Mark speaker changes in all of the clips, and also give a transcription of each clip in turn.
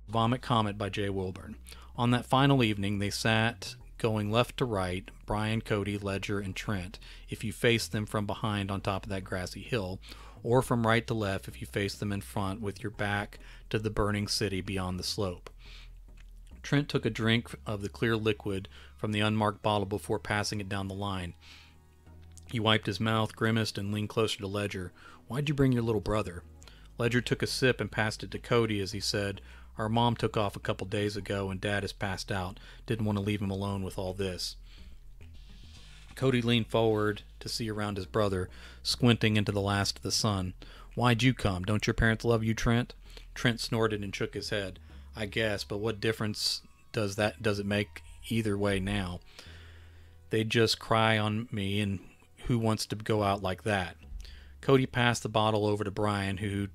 Speaker 1: Vomit Comet by Jay Wilburn. On that final evening, they sat going left to right, Brian, Cody, Ledger, and Trent, if you faced them from behind on top of that grassy hill, or from right to left if you faced them in front with your back to the burning city beyond the slope. Trent took a drink of the clear liquid from the unmarked bottle before passing it down the line. He wiped his mouth, grimaced, and leaned closer to Ledger. "Why'd you bring your little brother?" Ledger took a sip and passed it to Cody as he said, "Our mom took off a couple days ago and Dad has passed out. Didn't want to leave him alone with all this." Cody leaned forward to see around his brother, squinting into the last of the sun. "Why'd you come? Don't your parents love you, Trent?" Trent snorted and shook his head. "I guess, but what difference does it make either way now? They'd just cry on me, and who wants to go out like that?" Cody passed the bottle over to Brian, who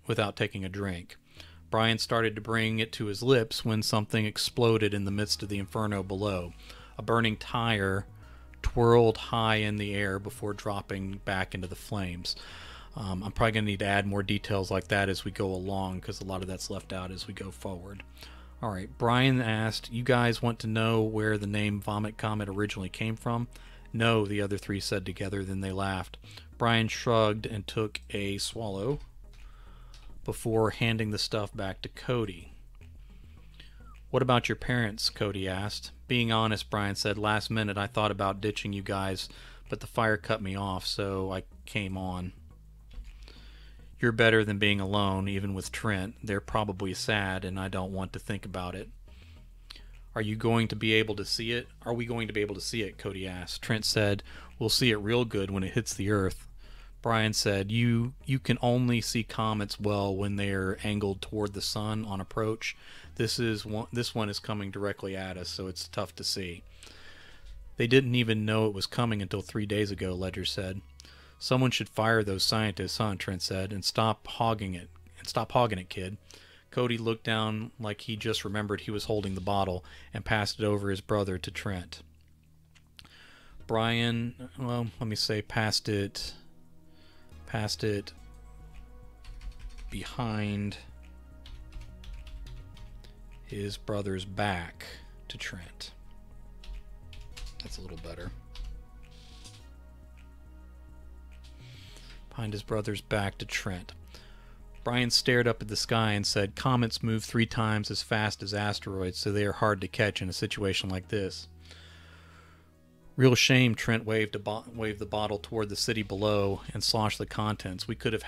Speaker 1: without taking a drink. Brian started to bring it to his lips when something exploded in the midst of the inferno below. A burning tire twirled high in the air before dropping back into the flames. I'm probably going to need to add more details like that as we go along, because a lot of that's left out as we go forward. Alright, Brian asked, "You guys want to know where the name Vomit Comet originally came from?" "No," the other three said together, then they laughed. Brian shrugged and took a swallow before handing the stuff back to Cody. "What about your parents?" Cody asked. "Being honest," Brian said, "last minute I thought about ditching you guys, but the fire cut me off, so I came on." "You're better than being alone, even with Trent. They're probably sad, and I don't want to think about it." Are we going to be able to see it?" Cody asked. Trent said, "We'll see it real good when it hits the earth." Brian said, you can only see comets well when they're angled toward the sun on approach. This one is coming directly at us, so it's tough to see." "They didn't even know it was coming until 3 days ago," Ledger said. "Someone should fire those scientists, huh?" Trent said, and stop hogging it, kid." Cody looked down like he just remembered he was holding the bottle and passed it over his brother to Trent. Brian, passed it behind his brother's back to Trent. That's a little better. Behind his brother's back to Trent. Brian stared up at the sky and said, "Comets move 3 times as fast as asteroids, so they are hard to catch in a situation like this." "Real shame," Trent waved the bottle toward the city below and sloshed the contents. We could have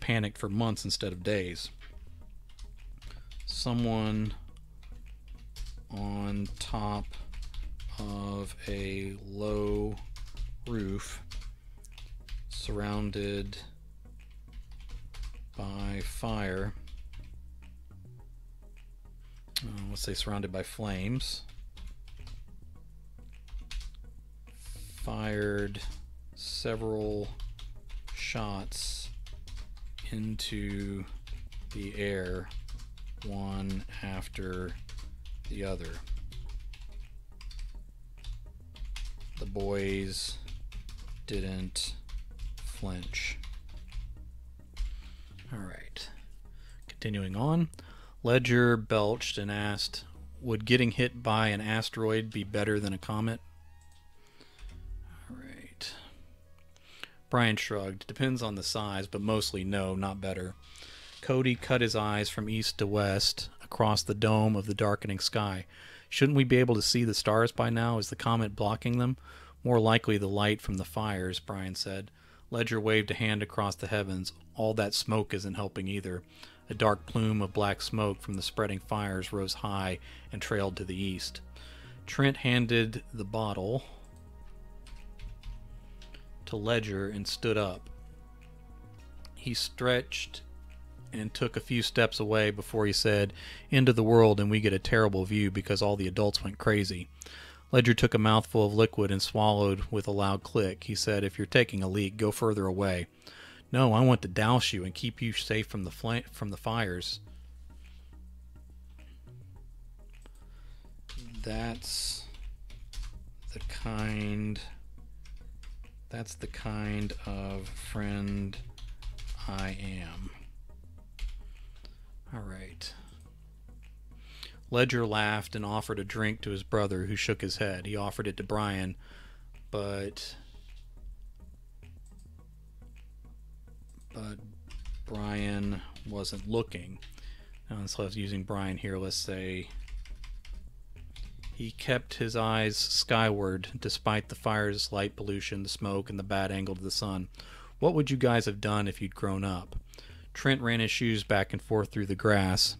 Speaker 1: panicked for months instead of days." "Someone on top of a low roof surrounded by fire. Let's say surrounded by flames. Fired several shots into the air, one after the other. The boys didn't flinch." Alright. Continuing on. Ledger belched and asked, "Would getting hit by an asteroid be better than a comet?" Alright. Brian shrugged. "Depends on the size, but mostly no, not better." Cody cut his eyes from east to west across the dome of the darkening sky. "Shouldn't we be able to see the stars by now? Is the comet blocking them?" "More likely the light from the fires," Brian said. Ledger waved a hand across the heavens. "All that smoke isn't helping either." A dark plume of black smoke from the spreading fires rose high and trailed to the east. Trent handed the bottle to Ledger and stood up. He stretched and took a few steps away before he said, "End of the world, and we get a terrible view because all the adults went crazy." Ledger took a mouthful of liquid and swallowed with a loud click. He said, "If you're taking a leak, go further away." "No, I want to douse you and keep you safe from the fires." That's the kind of friend I am." All right. Ledger laughed and offered a drink to his brother, who shook his head. He offered it to Brian, but Brian wasn't looking. Now, instead of using Brian here, let's say he kept his eyes skyward despite the fire's light pollution, the smoke, and the bad angle to the sun. What would you guys have done if you'd grown up? Trent ran his shoes back and forth through the grass.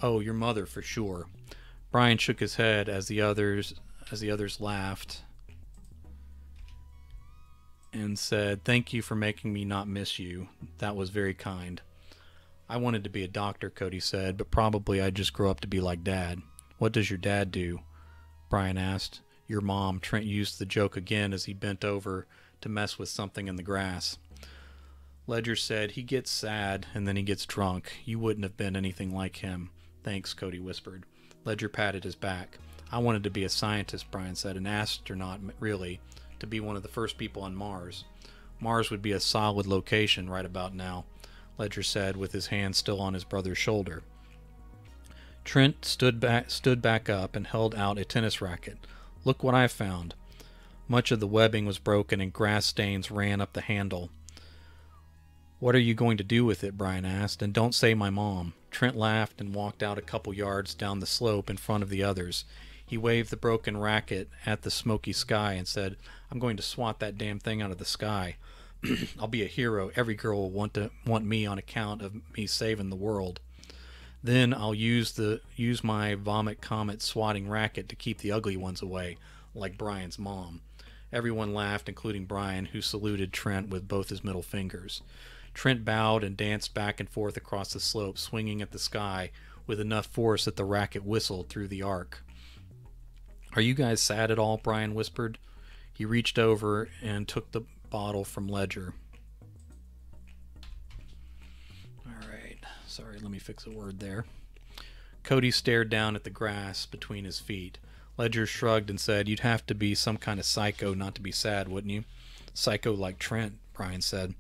Speaker 1: Oh, your mother for sure. Brian shook his head as the others laughed and said, "Thank you for making me not miss you. That was very kind." "I wanted to be a doctor," Cody said, "but probably I'd just grow up to be like Dad." "What does your dad do?" Brian asked. "Your mom." Trent used the joke again as he bent over to mess with something in the grass. Ledger said, "He gets sad and then he gets drunk. You wouldn't have been anything like him." "Thanks," Cody whispered. Ledger patted his back. "I wanted to be a scientist," Brian said, "an astronaut, really, to be one of the first people on Mars. Mars would be a solid location right about now," Ledger said, with his hand still on his brother's shoulder. Trent stood back up and held out a tennis racket. "Look what I found." Much of the webbing was broken and grass stains ran up the handle. "What are you going to do with it?" Brian asked. "And don't say my mom." Trent laughed and walked out a couple yards down the slope in front of the others. He waved the broken racket at the smoky sky and said, "I'm going to swat that damn thing out of the sky. I'll be a hero. Every girl will want me on account of me saving the world. Then I'll use my vomit comet swatting racket to keep the ugly ones away, like Brian's mom." Everyone laughed, including Brian, who saluted Trent with both his middle fingers. Trent bowed and danced back and forth across the slope, swinging at the sky with enough force that the racket whistled through the arc. "Are you guys sad at all?" Brian whispered. He reached over and took the bottle from Ledger. Alright, sorry, let me fix a word there. Cody stared down at the grass between his feet. Ledger shrugged and said, "You'd have to be some kind of psycho not to be sad, wouldn't you?" "Psycho like Trent," Brian said.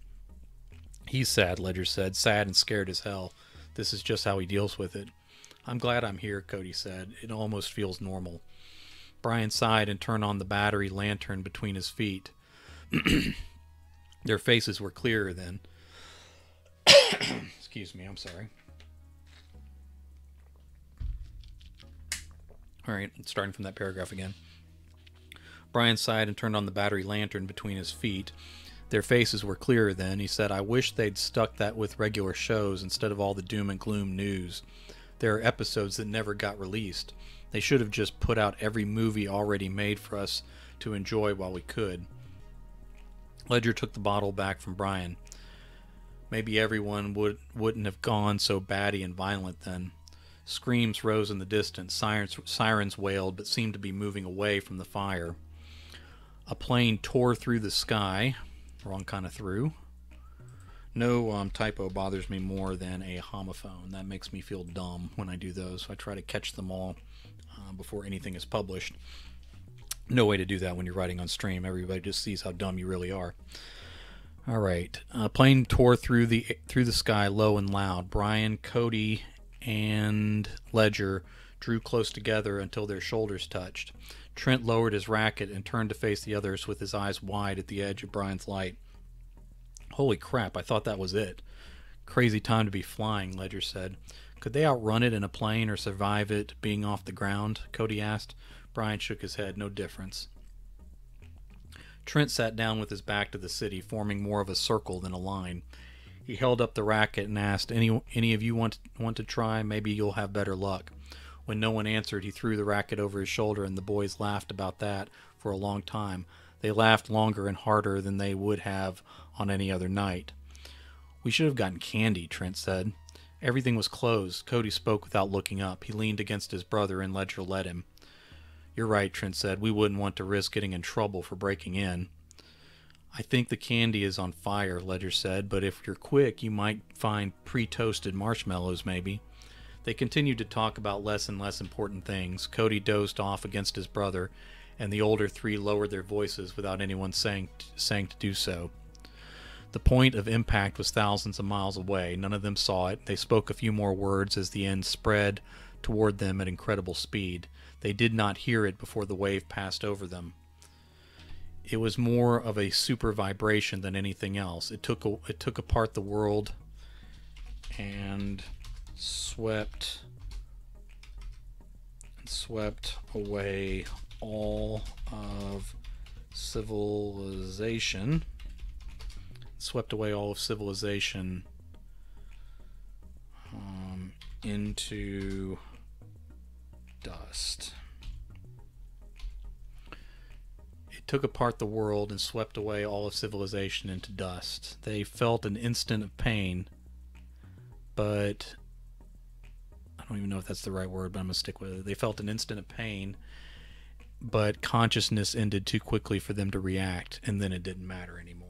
Speaker 1: "He's sad," Ledger said, "sad and scared as hell. This is just how he deals with it." "I'm glad I'm here," Cody said. "It almost feels normal." Brian sighed and turned on the battery lantern between his feet. Their faces were clearer then. Excuse me, I'm sorry. Alright, starting from that paragraph again. Brian sighed and turned on the battery lantern between his feet. Their faces were clearer then. He said, "I wish they'd stuck that with regular shows instead of all the doom and gloom news. There are episodes that never got released. They should have just put out every movie already made for us to enjoy while we could." Ledger took the bottle back from Brian. "Maybe everyone wouldn't have gone so batty and violent then." Screams rose in the distance. Sirens wailed, but seemed to be moving away from the fire. A plane tore through the sky. Wrong kind of through. No typo bothers me more than a homophone. That makes me feel dumb when I do those. So I try to catch them all before anything is published. No way to do that when you're writing on stream. Everybody just sees how dumb you really are. All right. A plane tore through the sky, low and loud. Brian, Cody, and Ledger drew close together until their shoulders touched. Trent lowered his racket and turned to face the others with his eyes wide at the edge of Brian's light. "Holy crap, I thought that was it." "Crazy time to be flying," Ledger said. "Could they outrun it in a plane or survive it being off the ground?" Cody asked. Brian shook his head. "No difference." Trent sat down with his back to the city, forming more of a circle than a line. He held up the racket and asked, any of you want to try? Maybe you'll have better luck." When no one answered, he threw the racket over his shoulder, and the boys laughed about that for a long time. They laughed longer and harder than they would have on any other night. "We should have gotten candy," Trent said. Everything was closed. Cody spoke without looking up. He leaned against his brother, and Ledger led him. "You're right," Trent said. "We wouldn't want to risk getting in trouble for breaking in." "I think the candy is on fire," Ledger said, "but if you're quick, you might find pre-toasted marshmallows, maybe." They continued to talk about less and less important things. Cody dozed off against his brother, and the older three lowered their voices without anyone saying to do so. The point of impact was thousands of miles away. None of them saw it. They spoke a few more words as the end spread toward them at incredible speed. They did not hear it before the wave passed over them. It was more of a super vibration than anything else. It took apart the world and swept away all of civilization. Swept away all of civilization into dust. It took apart the world and swept away all of civilization into dust. They felt an instant of pain, but I don't even know if that's the right word, but I'm going to stick with it. They felt an instant of pain, but consciousness ended too quickly for them to react, and then it didn't matter anymore.